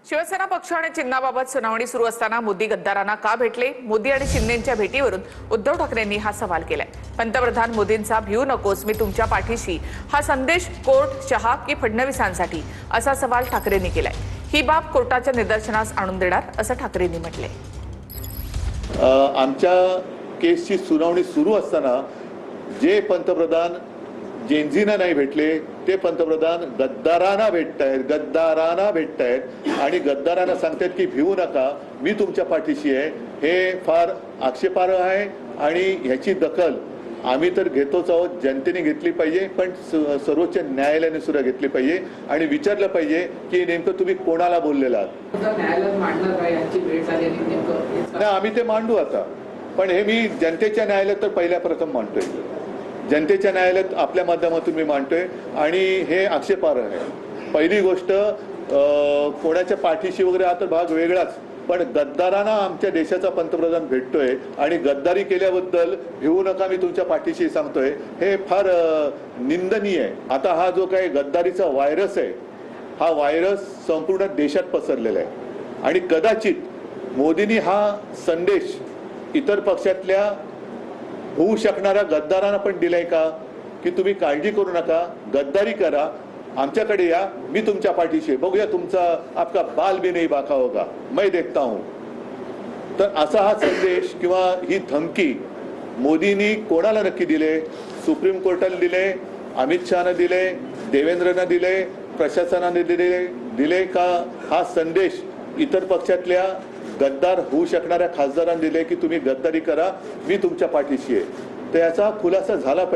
शिवसेना पक्ष आणि चिन्हाबाबत सुनावणी सुरू असताना मोदी गद्दारांना का भेटले? मोदी आणि शिंदेंच्या भेटीवरून उद्धव ठाकरेंनी हा सवाल केलाय। पंतप्रधान मोदींचा भिऊ नकोस, मी तुमच्या पाठीशी हा संदेश कोर्ट, शहा की फडणवीसांसाठी, असा सवाल ठाकरेंनी केलाय। ही बाब कोर्टाच्या निदर्शनास आणून देणार असं ठाकरेंनी म्हटलंय। आमच्या केसची सुनावणी सुरू असताना जे पंतप्रधान जेनझींना नाही भेटले ते पंतप्रधान गद्दारांना भेटतायत आणि गद्दारांना सांगतायत की भिवू नका, मी तुमच्या पाठीशी आहे। हे फार आक्षेपार्ह आहे आणि ह्याची दखल आम्ही तर घेतोच आहोत, जनतेने घेतली पाहिजे, पण सर्वोच्च न्यायालयाने सुद्धा घेतली पाहिजे आणि विचारलं पाहिजे की नेमकं तुम्ही कोणाला बोललेला आहात। नाही, आम्ही ते मांडू आता, पण हे मी जनतेच्या न्यायालयात तर पहिल्या प्रथम मांडतोय, जनतेच्या न्यायालयात आपल्या माध्यमातून मी मांडतोय आणि हे आक्षेपार्ह आहे। पहिली गोष्ट, कोणाच्या पाठीशी वगैरे हा तर भाग वेगळाच, पण गद्दारांना आमच्या देशाचा पंतप्रधान भेटतोय आणि गद्दारी केल्याबद्दल भिवू नका, मी तुमच्या पाठीशी सांगतोय, हे फार निंदनीय आहे। आता हा जो काही गद्दारीचा व्हायरस आहे, हा व्हायरस संपूर्ण देशात पसरलेला आहे आणि कदाचित मोदींनी हा संदेश इतर पक्षातल्या होऊ शकणाऱ्या गद्दारांना पण दिलाय का, की तुम्ही काळजी करू नका, गद्दारी करा, आमच्याकडे या, मी तुमच्या पाठीशी, बघूया तुमचा आपका बाल भी नहीं बाका होगा, मैं देखता हूं। तर असा हा संदेश किंवा ही धमकी मोदींनी कोणाला नक्की दिले? सुप्रीम कोर्टाला दिले, अमित शहाना दिले, देवेंद्रना दिले, प्रशासनाने दिले का हा संदेश इतर पक्षातल्या गद्दार होऊ शकणाऱ्या खासदारांना दिले की तुम्ही गद्दारी करा, मी तुमच्या पाठीशी आहे? तर याचा खुलासा झाला पाहिजे।